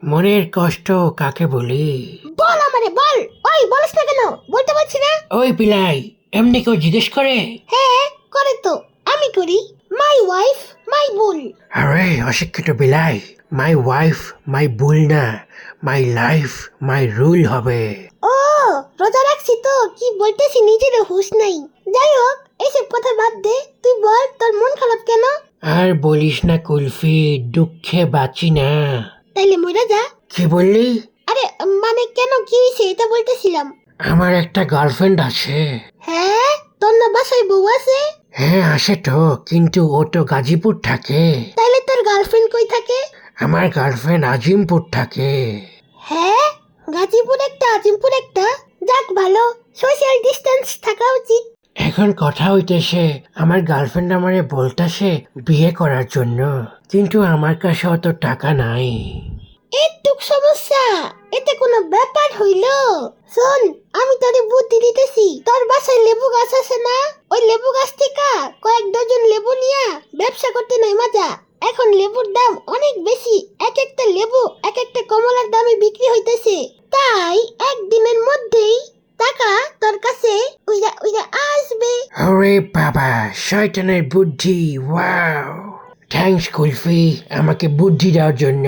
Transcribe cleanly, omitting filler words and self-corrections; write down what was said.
মনের কষ্ট কাকে বলি? বল আমারে বল। ওই বলিস না কেন? বলতে পারছি না। ওই বিলাই, এমনি কেউ জিজ্ঞেস করে? হ্যাঁ করে তো, আমি করি। মাই ওয়াইফ মাই বুল। আরে অশিক্ষিত বিলাই, মাই ওয়াইফ মাই বুল না, মাই লাইফ মাই রুল হবে। ও রোজা রাখছি তো কি বলতেছি নিজেরও হুঁশ নাই। যাই হোক এইসব কথা বাদ দে, তুই বল তোর মন খারাপ কেন? আর বলিস না কুলফি, দুঃখে বাঁচি না। তাইলে মইরা যা। কি বললি? আরে মানে কেন, কি হয়েছে এটা বলতেছিলাম। আমার একটা গার্লফ্রেন্ড আছে। হ্যাঁ তোর না বাসায় বউ আছে? হ্যাঁ আছে তো, কিন্তু ও তো গাজীপুর থাকে। তাইলে তোর গার্লফ্রেন্ড কই থাকে? আমার গার্লফ্রেন্ড আজিমপুর থাকে। হ্যাঁ গাজীপুর একটা আজিমপুর একটা, যাক ভালো, সোশ্যাল ডিস্টেন্স থাকা উচিত। এখন কথা হইতেছে, আমার গার্লফ্রেন্ড আমারে বলতেছে বিয়ে করার জন্য, কিন্তু আমার কাছে অত টাকা নাই। এটুক সমস্যা, এতে কোনো ব্যাপার হইল? শোন আমি তোরে বুদ্ধি দিতেছি, তোর বাসায় লেবু গাছ আছে না? ওই লেবু গাছ থেকে কয়েক ডজন লেবু নিয়া ব্যবসা করতে নাই মজা। এখন লেবুর দাম অনেক বেশি, এক একটা লেবু এক একটা কমলার দামে বিক্রি হইতেছে। তাই একদিনের মধ্যেই টাকা তোর কাছে উইরা উইরা আসবে। ওরে বাবা, শয়তানের বুদ্ধি! ওয়াও, থ্যাঙ্কস কুলফি আমাকে বুদ্ধি দেওয়ার জন্য।